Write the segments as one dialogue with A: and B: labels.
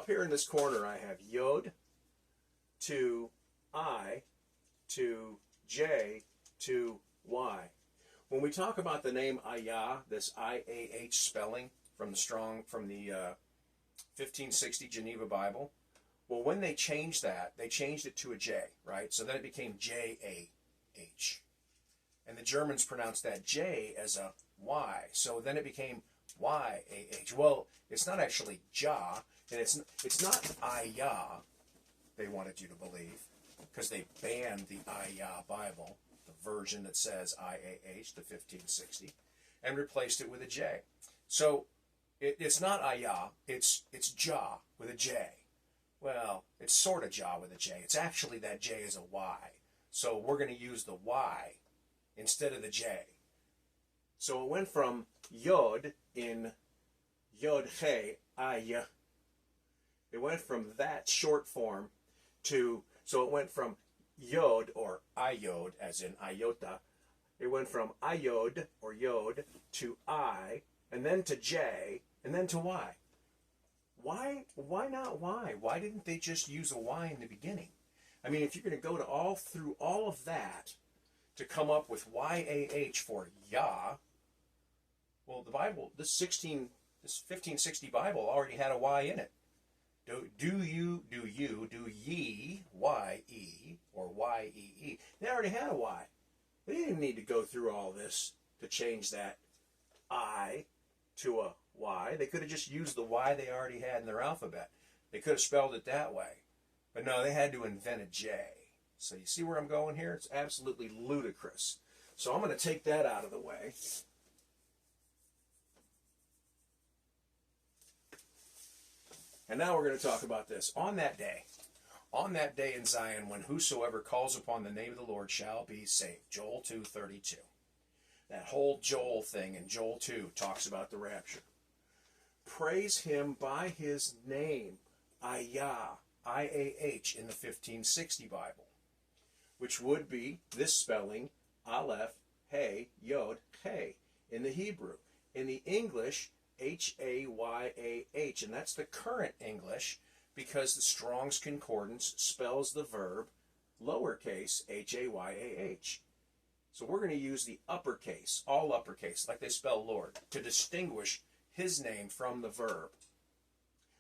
A: up here in this corner, I have Yod to I to J to Y. When we talk about the name HAYAH, this I-A-H spelling from the 1560 Geneva Bible, well, when they changed that, they changed it to a J, right? So then it became J-A-H. And the Germans pronounced that J as a Y. So then it became Y-A-H. Well, it's not actually Jah, and it's not HAYAH, they wanted you to believe, because they banned the HAYAH Bible, the version that says I-A-H, the 1560, and replaced it with a J. So it's not HAYAH, it's Jah with a J. Well, it's sort of Jah with a J. It's actually that J is a Y. So we're going to use the Y instead of the J. So it went from Yod in Yod He HAYAH. It went from that short form to, so it went from Yod or Ayod, as in iota. It went from Ayod or Yod to I, and then to J, and then to Y. Why not Y? Why didn't they just use a Y in the beginning? I mean, if you're going to go to through all of that to come up with Y-A-H for Yah, well, the Bible, this 1560 Bible already had a Y in it. Do ye, Y-E, or Y-E-E. They already had a Y. They didn't need to go through all this to change that I to a Y. They could have just used the Y they already had in their alphabet. They could have spelled it that way. But no, they had to invent a J. So you see where I'm going here? It's absolutely ludicrous. So I'm going to take that out of the way. And now we're going to talk about this. On that day in Zion, when whosoever calls upon the name of the Lord shall be saved. Joel 2:32. That whole Joel thing in Joel 2 talks about the rapture. Praise him by his name, HAYAH, I-A-H, in the 1560 Bible, which would be this spelling, Aleph, Hey, Yod, Hey, in the Hebrew. In the English, H-A-Y-A-H, and that's the current English because the Strong's Concordance spells the verb lowercase H-A-Y-A-H. So we're going to use the uppercase, all uppercase, like they spell Lord, to distinguish his name from the verb.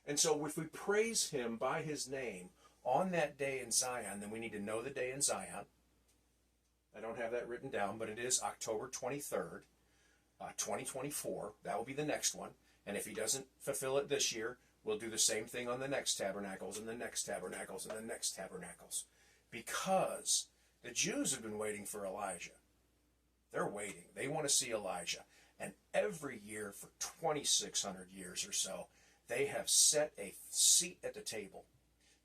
A: And so if we praise him by his name on that day in Zion, then we need to know the day in Zion. I don't have that written down, but it is October 23rd. 2024, that will be the next one. And if he doesn't fulfill it this year, we'll do the same thing on the next tabernacles and the next tabernacles and the next tabernacles. Because the Jews have been waiting for Elijah. They're waiting. They want to see Elijah. And every year for 2,600 years or so, they have set a seat at the table.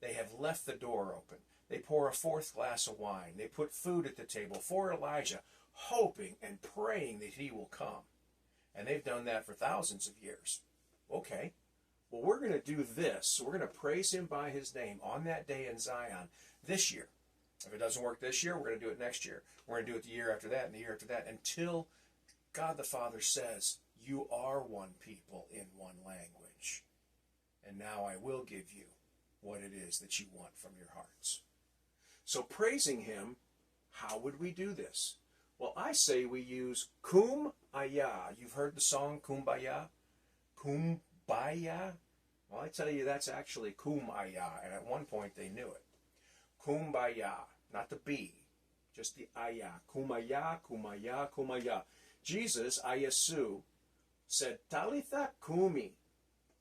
A: They have left the door open. They pour a fourth glass of wine. They put food at the table for Elijah, hoping and praying that he will come. And they've done that for thousands of years. Okay, well, we're going to do this. We're going to praise him by his name on that day in Zion this year. If it doesn't work this year, we're going to do it next year. We're going to do it the year after that and the year after that until God the Father says, you are one people in one language. And now I will give you what it is that you want from your hearts. So praising him, how would we do this? Well, I say we use Kumbaya. You've heard the song Kumbaya? Kumbaya? Well, I tell you, that's actually Kumbaya, and at one point they knew it. Kumbaya, not the B, just the Ayah. Kumbaya, Kumbaya, Kumbaya. Jesus, Iesus, said, Talitha Kumi,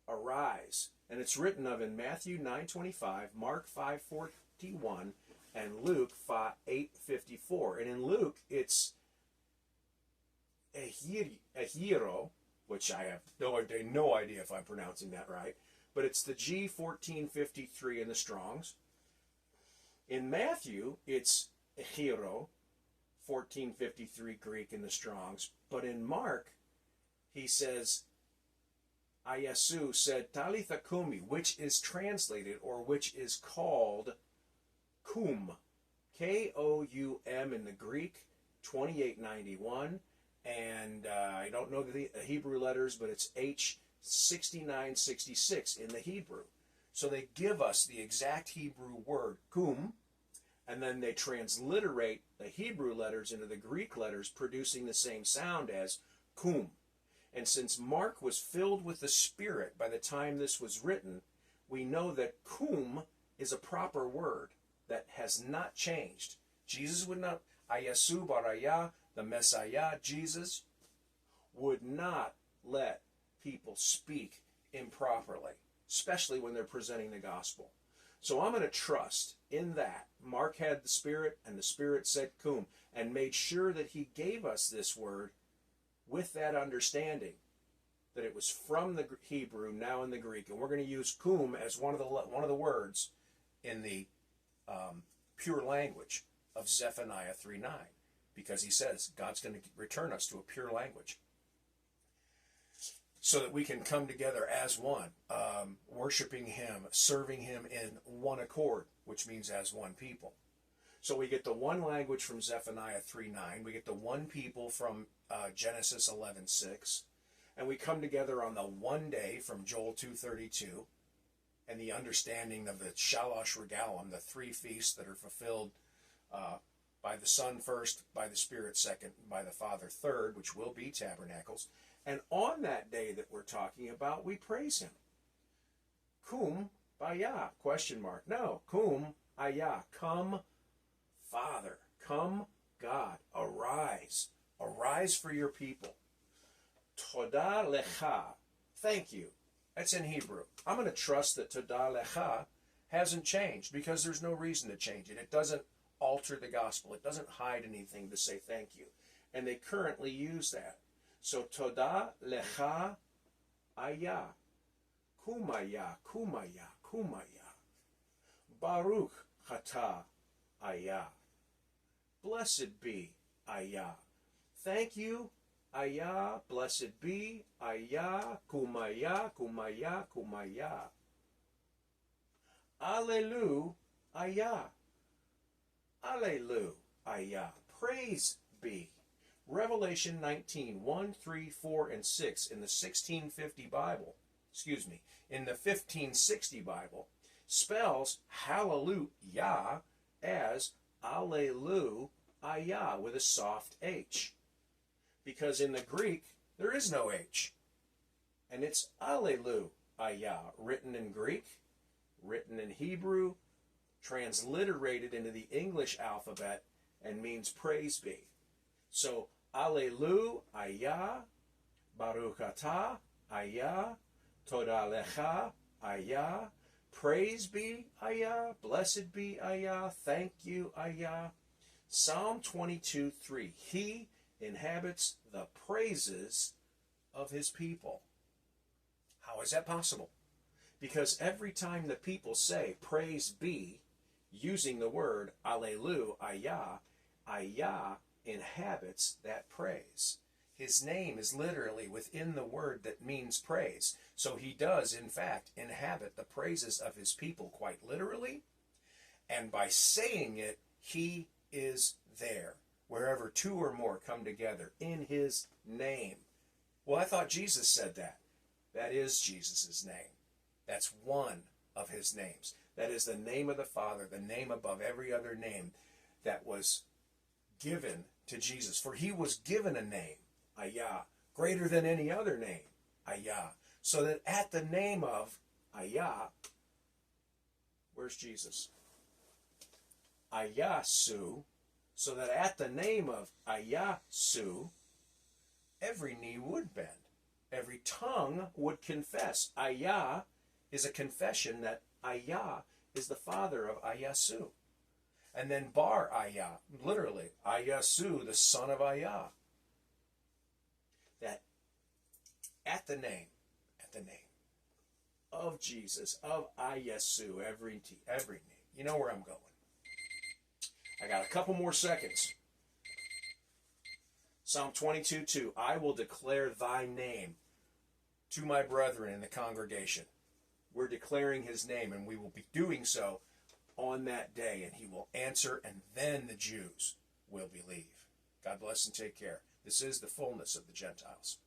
A: arise. And it's written of in Matthew 9:25, Mark 5:41, and Luke 8:54. And in Luke, it's Ehiro, which I have no idea if I'm pronouncing that right, but it's the G 1453 in the Strongs. In Matthew, it's Ehiro, 1453 Greek in the Strongs. But in Mark, he says, Iesus said, Talitha Kumi, which is translated or which is called Kum, K-O-U-M in the Greek, 2891, and I don't know the Hebrew letters, but it's H 6966 in the Hebrew. So they give us the exact Hebrew word, kum, and then they transliterate the Hebrew letters into the Greek letters, producing the same sound as kum. And since Mark was filled with the Spirit by the time this was written, we know that kum is a proper word that has not changed. Jesus would not, Ayasu Baraya, the Messiah, Jesus, would not let people speak improperly, especially when they're presenting the gospel. So I'm going to trust in that. Mark had the Spirit, and the Spirit said kum, and made sure that he gave us this word with that understanding that it was from the Hebrew, now in the Greek. And we're going to use kum as one of the words in the pure language of Zephaniah 3:9, because he says God's going to return us to a pure language so that we can come together as one, worshiping him, serving him in one accord, which means as one people. So we get the one language from Zephaniah 3:9, we get the one people from Genesis 11:6, and we come together on the one day from Joel 2:32, and the understanding of the Shalosh Regalim, the three feasts that are fulfilled by the Son first, by the Spirit second, and by the Father third, which will be tabernacles. And on that day that we're talking about, we praise him. Kum Bayah, question mark. No, Kum Ayah, come Father, come God, arise. Arise for your people. Todah lecha, thank you. That's in Hebrew. I'm going to trust that Todah lecha hasn't changed, because there's no reason to change it. It doesn't alter the gospel. It doesn't hide anything to say thank you. And they currently use that. So Todah lecha ayah. Kumaya, kumaya, kumaya. Baruch atah ayah. Blessed be ayah. Thank you, ayah. Blessed be ayah. Kumaya, kumaya, kumaya. Alleluia, ayah. Alleluia, ayah. Praise be. Revelation 19, 1, 3, 4, and 6 in the 1650 Bible, in the 1560 Bible, spells hallelujah as alleluia with a soft H. Because in the Greek, there is no H. And it's alleluia, written in Greek, written in Hebrew, transliterated into the English alphabet, and means praise be. So, alleluia, baruch atah, ayah, todah lecha, ayah, praise be, ayah, blessed be, ayah, thank you, ayah. Psalm 22:3, he inhabits the praises of his people. How is that possible? Because every time the people say praise be, using the word alleluia, ayah inhabits that praise. His name is literally within the word that means praise. So he does, in fact, inhabit the praises of his people quite literally. And by saying it, he is there, wherever two or more come together in his name. Well, I thought Jesus said that. That is Jesus' name. That's one of his names. That is the name of the Father, the name above every other name that was given to Jesus. For he was given a name, Ayah, greater than any other name, Ayah. So that at the name of Ayah, where's Jesus? Ayasu. So that at the name of Ayasu, every knee would bend. Every tongue would confess. Ayah is a confession that Ayah is the father of Ayasu. And then Bar Ayah, literally, Ayasu, the son of Ayah. That at the name of Jesus, of Ayasu, every knee. You know where I'm going. I got a couple more seconds. Psalm 22:2, I will declare thy name to my brethren in the congregation. We're declaring his name, and we will be doing so on that day, and he will answer, and then the Jews will believe. God bless and take care. This is the fullness of the Gentiles.